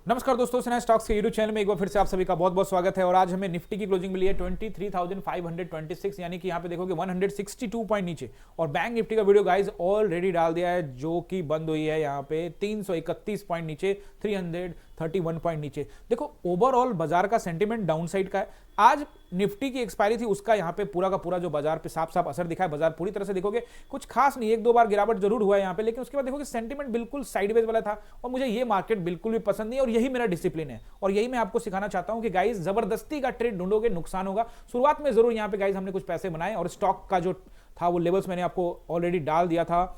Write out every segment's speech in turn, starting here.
नमस्कार दोस्तों, snatch stocks के यूट्यूब चैनल में एक बार फिर से आप सभी का बहुत बहुत स्वागत है। और आज हमें निफ्टी की क्लोजिंग मिली है 23,526, यानी कि यहाँ पे देखोगे 162 पॉइंट नीचे। और बैंक निफ्टी का वीडियो गाइस ऑलरेडी डाल दिया है, जो कि बंद हुई है यहाँ पे 331 पॉइंट नीचे, 331 पॉइंट नीचे। देखो ओवरऑल बाजार का सेंटीमेंट डाउन साइड का है। आज निफ्टी की एक्सपायरी थी, उसका यहाँ पे पूरा का पूरा जो बाजार पे साफ साफ असर दिखा है। बाजार पूरी तरह से देखोगे कुछ खास नहीं, एक दो बार गिरावट जरूर हुआ है यहाँ पे, लेकिन उसके बाद देखोगे सेंटीमेंट बिल्कुल साइडवेज वाला था। और मुझे ये मार्केट बिल्कुल भी पसंद नहीं है, और यही मेरा डिसिप्लिन है। और यही मैं आपको सिखाना चाहता हूं कि गाइस जबरदस्ती का ट्रेड ढूंढोगे नुकसान होगा। शुरुआत में जरूर यहाँ पे गाइस हमने कुछ पैसे बनाए, और स्टॉक का जो था वो लेवल्स मैंने आपको ऑलरेडी डाल दिया था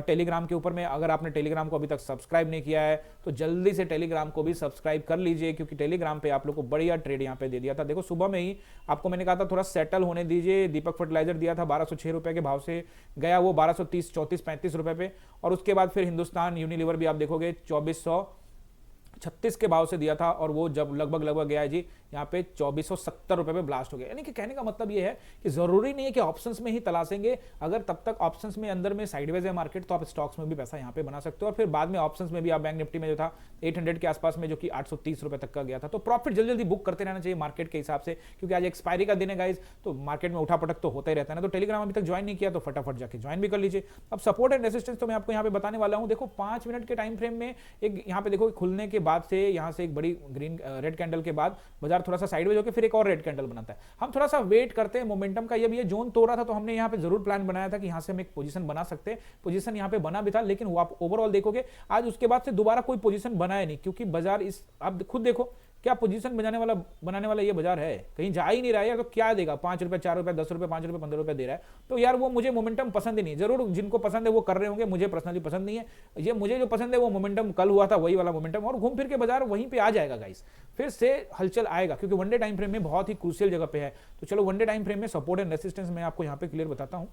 टेलीग्राम के ऊपर में। अगर आपने टेलीग्राम को अभी तक सब्सक्राइब नहीं किया है तो जल्दी से टेलीग्राम को भी सब्सक्राइब कर लीजिए, क्योंकि टेलीग्राम पे आप लोग को बढ़िया ट्रेड यहाँ पे दे दिया था। देखो सुबह में ही आपको मैंने कहा था थोड़ा सेटल होने दीजिए। दीपक फर्टिलाइजर दिया था 1206 रुपए के भाव से, गया वो 1230, 34, 35 रुपए पे। और उसके बाद फिर हिंदुस्तान यूनिलीवर भी आप देखोगे 2436 के भाव से दिया था, और वो जब लगभग गया है जी यहाँ पे 2470 रुपए पे ब्लास्ट हो गया। यानी कि कहने का मतलब ये है कि जरूरी नहीं है कि ऑप्शंस में ही तलाशेंगे। अगर तब तक ऑप्शंस में अंदर में साइडवेज है मार्केट, तो आप स्टॉक्स में भी पैसा यहाँ पे बना सकते हो। और फिर बाद में ऑप्शंस में भी आप बैंक निफ्टी में जो था 800 के आसपास में, जो कि 830 रुपए तक का गया था, तो प्रॉफिट जल्दी जल्दी बुक करते रहना चाहिए मार्केट के हिसाब से, क्योंकि आज एक्सपायरी का दिन है गाइज, तो मार्केट में उठापटक तो होता ही रहता है ना। तो टेलीग्राम अभी तक ज्वाइन नहीं किया तो फटाफट जाके ज्वाइन भी कर लीजिए। अब सपोर्ट एंड रेसिस्टेंस तो मैं आपको यहाँ पे बताने वाला हूँ। देखो 5 मिनट के टाइम फ्रेम में एक यहाँ पे देखो खुलने के बाद से, यहाँ से एक बड़ी ग्रीन रेड कैंडल के बाद बाजार थोड़ा सा साइडवेज होकर फिर एक और रेड कैंडल बनाता है। हम थोड़ा सा वेट करते हैं मोमेंटम का। ये जोन तोड़ा था तो हमने यहाँ पे जरूर प्लान बनाया था कि यहाँ से हम एक पोजीशन बना सकते हैं। पोजीशन यहाँ पे बना भी था, लेकिन वो आप ओवरऑल देखोगे आज उसके बाद से दोबारा कोई पोजीशन बनाया नहीं, क्योंकि बाजार इस आप खुद देखो क्या पोजीशन बनाने वाला ये बाजार है, कहीं जा ही नहीं रहा है यार। तो क्या देगा, 5 रुपए, 4 रुपए, 10 रुपए, 5 रुपए, 15 रुपए दे रहा है। तो यार वो मुझे मोमेंटम पसंद ही नहीं। जरूर जिनको पसंद है वो कर रहे होंगे, मुझे पर्सनली पसंद नहीं है। ये मुझे जो पसंद है वो मोमेंटम कल हुआ था, वही वाला मोमेंटम, और घूम फिर के बाजार वहीं पे आ जाएगा गाइस, फिर से हलचल आएगा, क्योंकि वनडे टाइम फ्रेम में बहुत ही क्रूशियल जगह पे है। तो चलो वनडे टाइम फ्रेम में सपोर्ट एंड रेसिस्टेंस मैं आपको यहाँ पे क्लियर बताता हूँ।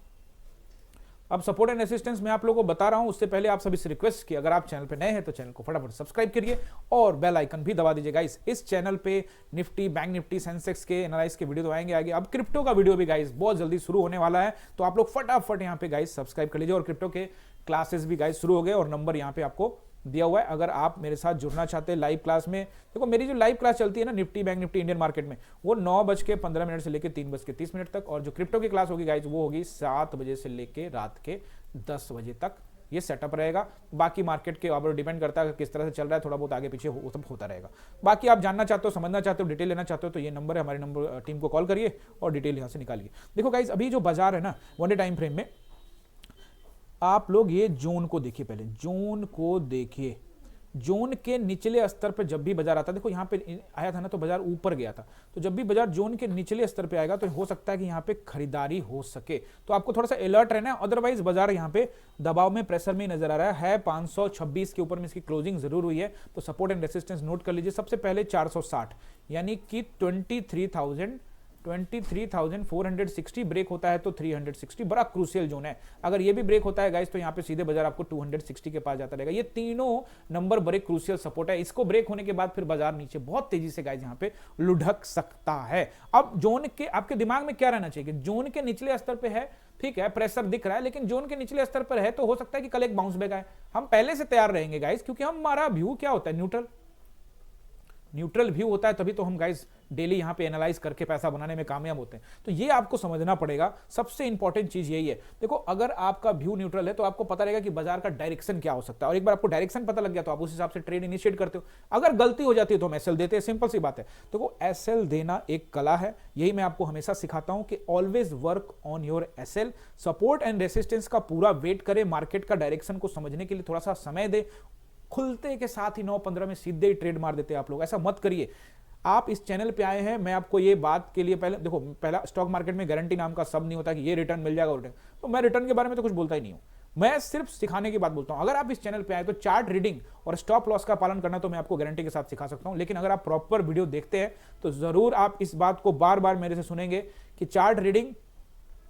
अब सपोर्ट एंड रेसिस्टेंस मैं आप लोगों को बता रहा हूं, उससे पहले आप सभी से रिक्वेस्ट की, अगर आप चैनल पे नए हैं तो चैनल को फटाफट सब्सक्राइब करिए और बेल आइकन भी दबा दीजिए गाइस। इस चैनल पे निफ्टी, बैंक निफ्टी, सेंसेक्स के एनालाइज के वीडियो तो आएंगे आगे। अब क्रिप्टो का वीडियो भी गाइस बहुत जल्दी शुरू होने वाला है, तो आप लोग फटाफट यहाँ पे गाइस सब्सक्राइब कर लीजिए। और क्रिप्टो के क्लासेस भी गाइस शुरू हो गए, और नंबर यहाँ पे आपको दिया हुआ है। अगर आप मेरे साथ जुड़ना चाहते हैं लाइव क्लास में, देखो मेरी जो लाइव क्लास चलती है ना Nifty, bank Nifty, Indian market में, वो 9:15 से लेकर 3:30 तक। और जो क्रिप्टो की क्लास होगी गाइस वो होगी 7 बजे से लेकर रात के 10 बजे तक। ये सेटअप रहेगा। बाकी मार्केट के ऊपर डिपेंड करता है किस तरह से चल रहा है, थोड़ा बहुत आगे पीछे वो सब होता रहेगा। बाकी आप जानना चाहते हो, समझना चाहते हो, डिटेल लेना चाहते हो, तो ये नंबर है, हमारे नंबर टीम को कॉल करिए और डिटेल यहाँ से निकालिए। देखो गाइस अभी जो बाजार है ना वन डे टाइम फ्रेम में, आप लोग ये जोन को देखिए, पहले जोन को देखिए। जोन के निचले स्तर पर जब भी बाजार आता है, देखो यहाँ पे आया था ना तो बाजार ऊपर गया था, तो जब भी बाजार जोन के निचले स्तर पे आएगा तो हो सकता है कि यहाँ पे खरीदारी हो सके। तो आपको थोड़ा सा अलर्ट रहना है, अदरवाइज बाजार यहाँ पे दबाव में, प्रेशर में नजर आ रहा है। 526 के ऊपर में इसकी क्लोजिंग जरूर हुई है। तो सपोर्ट एंड रेसिस्टेंस नोट कर लीजिए। सबसे पहले 460, यानी कि 23,460 ब्रेक होता है तो 360 बड़ा क्रूशियल जोन है। अगर ये भी ब्रेक होता है गाइस तो यहाँ पे सीधे बाजार आपको 260 के पास जाता रहेगा। ये तीनों नंबर बड़े क्रूशियल सपोर्ट है। इसको ब्रेक होने के बाद फिर बाजार नीचे बहुत तेजी से गाइस यहाँ पे लुढ़क सकता है। अब जोन के आपके दिमाग में क्या रहना चाहिए कि जोन के निचले स्तर पे है, ठीक है, प्रेशर दिख रहा है, लेकिन जोन के निचले स्तर पर है तो हो सकता है कि कल एक बाउंस बैक आए। हम पहले से तैयार रहेंगे गाइस, क्योंकि हमारा व्यू क्या होता है, न्यूट्रल व्यू होता है, तभी तो हम गाइस डेली यहां पे एनालाइज करके पैसा बनाने में कामयाब होते हैं। तो ये आपको समझना पड़ेगा, सबसे इंपॉर्टेंट चीज यही है। देखो अगर आपका व्यू न्यूट्रल है तो आपको पता रहेगा कि बाजार का डायरेक्शन क्या हो सकता है, और एक बार आपको डायरेक्शन पता लग गया तो आप उस हिसाब से ट्रेड इनिशिएट करते हो। अगर गलती हो जाती है तो हम एसएल देते हैं, सिंपल सी बात है। तो एसएल देना एक कला है, यही मैं आपको हमेशा सिखाता हूं कि always work on your SL. Support and resistance का पूरा वेट करें, मार्केट का डायरेक्शन को समझने के लिए थोड़ा सा समय दे। खुलते के साथ ही 9:15 में सीधे ही ट्रेड मार देते हैं आप लोग, ऐसा मत करिए। आप इस चैनल पे आए हैं, मैं आपको ये बात के लिए पहले देखो, पहला स्टॉक मार्केट में गारंटी नाम का शब्द नहीं होता कि ये रिटर्न मिल जाएगा, रिटर्न, तो मैं रिटर्न के बारे में तो कुछ बोलता ही नहीं हूं। मैं सिर्फ सिखाने की बात बोलता हूं। अगर आप इस चैनल पे आए तो चार्ट रीडिंग और स्टॉप लॉस का पालन करना तो मैं आपको गारंटी के साथ सिखा सकता हूं, लेकिन अगर आप प्रॉपर वीडियो देखते हैं तो जरूर आप इस बात को बार बार मेरे से सुनेंगे कि चार्ट रीडिंग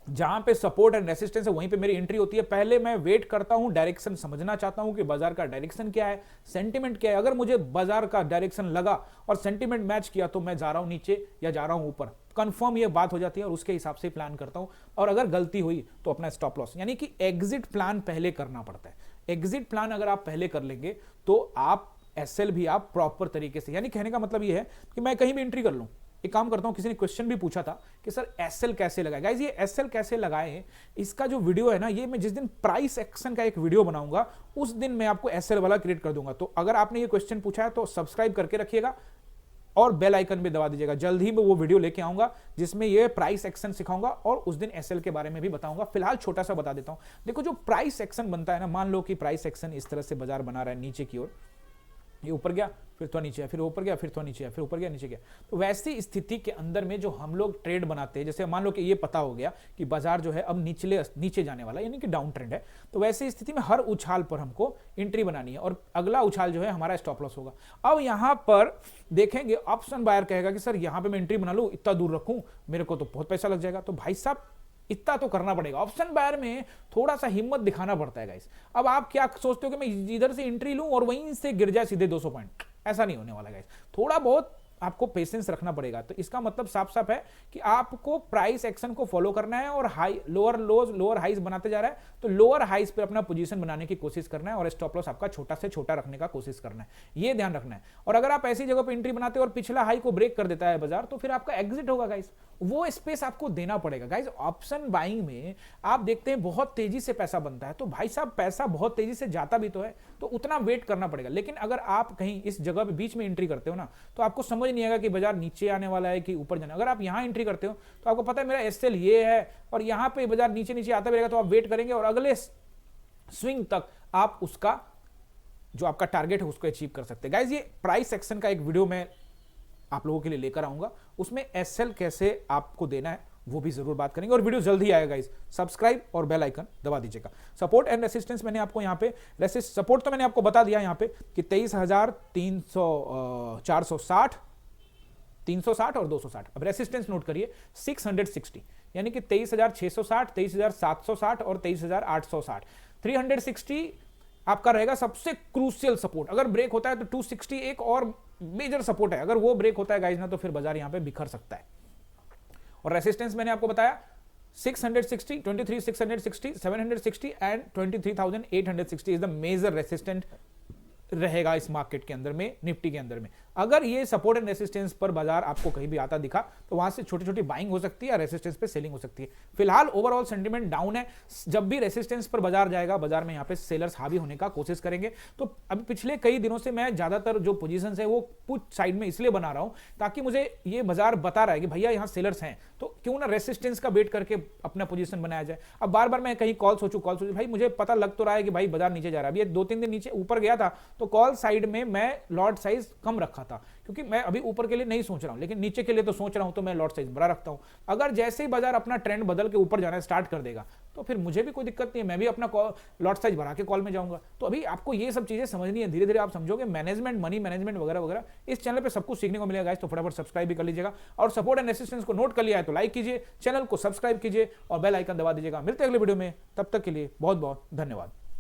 जहां पे सपोर्ट एंड रेसिस्टेंस है वहीं पे मेरी एंट्री होती है। पहले मैं वेट करता हूं, डायरेक्शन समझना चाहता हूं कि बाजार का डायरेक्शन क्या है, सेंटीमेंट क्या है। अगर मुझे बाजार का डायरेक्शन लगा और सेंटीमेंट मैच किया तो मैं जा रहा हूं नीचे या जा रहा हूं ऊपर, कंफर्म ये बात हो जाती है, और उसके हिसाब से प्लान करता हूं। और अगर गलती हुई तो अपना स्टॉप लॉस, यानी कि एग्जिट प्लान पहले करना पड़ता है। एग्जिट प्लान अगर आप पहले कर लेंगे तो आप एसएल भी आप प्रॉपर तरीके से, यानी कहने का मतलब ये है कि मैं कहीं भी एंट्री कर लूं। एक काम करता हूं, किसी ने क्वेश्चन भी पूछा था कि सर एसएल कैसे लगाए। गाइस ये एसएल कैसे लगाए, इसका जो वीडियो है ना, ये मैं जिस दिन प्राइस एक्शन का एक वीडियो बनाऊंगा उस दिन मैं आपको एसएल वाला क्रिएट कर दूंगा। तो अगर आपने ये क्वेश्चन पूछा है तो सब्सक्राइब करके रखिएगा और बेल आइकन भी दबा दीजिएगा। जल्द ही मैं वो वीडियो लेके आऊंगा जिसमें ये प्राइस एक्शन सिखाऊंगा और उस दिन एसएल के बारे में भी बताऊंगा। फिलहाल छोटा सा बता देता हूं। देखो जो प्राइस एक्शन बनता है ना, मान लो कि प्राइस एक्शन इस तरह से बाजार बना रहा है नीचे की ओर, ये ऊपर गया फिर थोड़ा नीचे आया, फिर ऊपर गया फिर थोड़ा नीचे आया, फिर ऊपर गया नीचे गया। तो वैसी स्थिति के अंदर में जो हम लोग ट्रेड बनाते हैं, जैसे मान लो कि ये पता हो गया कि बाजार जो है अब नीचे जाने वाला, यानी कि डाउन ट्रेंड है, तो वैसी स्थिति में हर उछाल पर हमको एंट्री बनानी है और अगला उछाल जो है हमारा स्टॉप लॉस होगा। अब यहां पर देखेंगे ऑप्शन बायर कहेगा कि सर यहां पे मैं एंट्री बना लूं, इतना दूर रखूं, मेरे को तो बहुत पैसा लग जाएगा। तो भाई साहब इतना तो करना पड़ेगा। ऑप्शन बायर में थोड़ा सा हिम्मत दिखाना पड़ता है गाइस। अब आप क्या सोचते हो कि मैं इधर से एंट्री लूं और वहीं से गिर जाए सीधे 200 पॉइंट, ऐसा नहीं होने वाला गाइस। थोड़ा बहुत आपको पेशेंस रखना पड़ेगा। तो इसका मतलब साफ साफ है कि आपको प्राइस एक्शन को फॉलो करना है और high lower lows lower highs बनाते जा रहा है, तो लोअर हाइज पे अपना पोजीशन बनाने की कोशिश करना है और स्टॉप लॉस आपका छोटा से छोटा रखने का कोशिश करना है, ये ध्यान रखना है। और अगर आप ऐसी जगह पे एंट्री बनाते हो और पिछला हाई को ब्रेक कर देता है बाजार, तो फिर आपका एग्जिट होगा गाइस, वो स्पेस आपको देना पड़ेगा गाइस। ऑप्शन बाइंग में आप देखते हैं बहुत तेजी से पैसा बनता है, तो भाई साहब पैसा बहुत तेजी से जाता भी तो है, तो उतना वेट करना पड़ेगा। लेकिन अगर आप कहीं इस जगह पे बीच में एंट्री करते हो ना, तो आपको समझ नहीं आएगा कि बाजार नीचे आने वाला है कि ऊपर जाने। अगर आप यहां एंट्री करते हो तो आपको पता है मेरा एसएल ये है और यहां पे बाजार नीचे नीचे आता रहेगा, तो आप वेट करेंगे और अगले स्विंग तक आप उसका जो आपका टारगेट है उसको अचीव कर सकते हैं। गाइस ये प्राइस एक्शन का एक वीडियो मैं आप लोगों के लिए लेकर आऊंगा, उसमें एसएल कैसे आपको देना है वो भी जरूर बात करेंगे और वीडियो जल्द ही आएगा गाइस। सब्सक्राइब और बेल आइकन दबा दीजिएगा। सपोर्ट एंड रेसिस्टेंस मैंने आपको यहाँ पे सपोर्ट तो मैंने आपको बता दिया यहाँ पे कि 23,460, 360 और 260। अब रेसिस्टेंस नोट करिए 660, यानी कि 23,660, 23,760 और 23,860। 360 आपका रहेगा सबसे क्रूशियल सपोर्ट। अगर ब्रेक होता है तो 260 एक और मेजर सपोर्ट है, अगर वो ब्रेक होता है गाइस ना, तो फिर बाजार यहां पे बिखर सकता है। और रेसिस्टेंस मैंने आपको बताया 660, 23,660, 760 and 23,860 is the major resistant रहेगा इस मार्केट के अंदर में, निफ्टी के अंदर में। अगर ये सपोर्ट एंड रेसिस्टेंस पर बाजार आपको कहीं भी आता दिखा तो वहां से छोटी छोटी बाइंग हो सकती है, रेसिस्टेंस पे सेलिंग हो सकती है। फिलहाल ओवरऑल सेंटीमेंट डाउन है। जब भी रेसिस्टेंस पर बाजार जाएगा, बाजार में यहाँ पे सेलर्स हावी होने का कोशिश करेंगे। तो अभी पिछले कई दिनों से मैं ज्यादातर जो पोजीशन है वो पुट साइड में इसलिए बना रहा हूं ताकि मुझे ये बाजार बता रहा है कि भैया यहाँ सेलर्स हैं, तो क्यों ना रेसिस्टेंस का वेट करके अपना पोजीशन बनाया जाए। अब बार बार मैं कहीं कॉल सोचूं भाई मुझे पता लग तो रहा है कि भाई बाजार नीचे जा रहा है। अभी 2-3 दिन नीचे ऊपर गया था तो कॉल साइड में मैं लॉट साइज कम रखा था, क्योंकि मैं अभी ऊपर के लिए नहीं सोच रहा हूं लेकिन नीचे के लिए तो सोच रहा हूं, तो मैं लॉट साइज बड़ा रखता हूं। अगर जैसे ही बाजार अपना ट्रेंड बदल के ऊपर जाना स्टार्ट कर देगा तो फिर मुझे भी कोई दिक्कत नहीं है, मैं भी अपना लॉट साइज बढ़ा के कॉल में जाऊंगा। तो अभी आपको ये सब चीजें समझनी है, धीरे धीरे आप समझोगे मैनेजमेंट, मनी मैनेजमेंट वगैरह वगैरह। इस चैनल पे सब कुछ सीखने को मिलेगा गाइस, तो फटाफट सब्सक्राइब भी कर लीजिएगा और सपोर्ट एंड रेसिस्टेंस को नोट कर लिया है तो लाइक कीजिए, चैनल को सब्सक्राइब कीजिए और बेल आइकन दबा दीजिएगा। मिलते हैं अगले वीडियो में, तब तक के लिए बहुत बहुत धन्यवाद।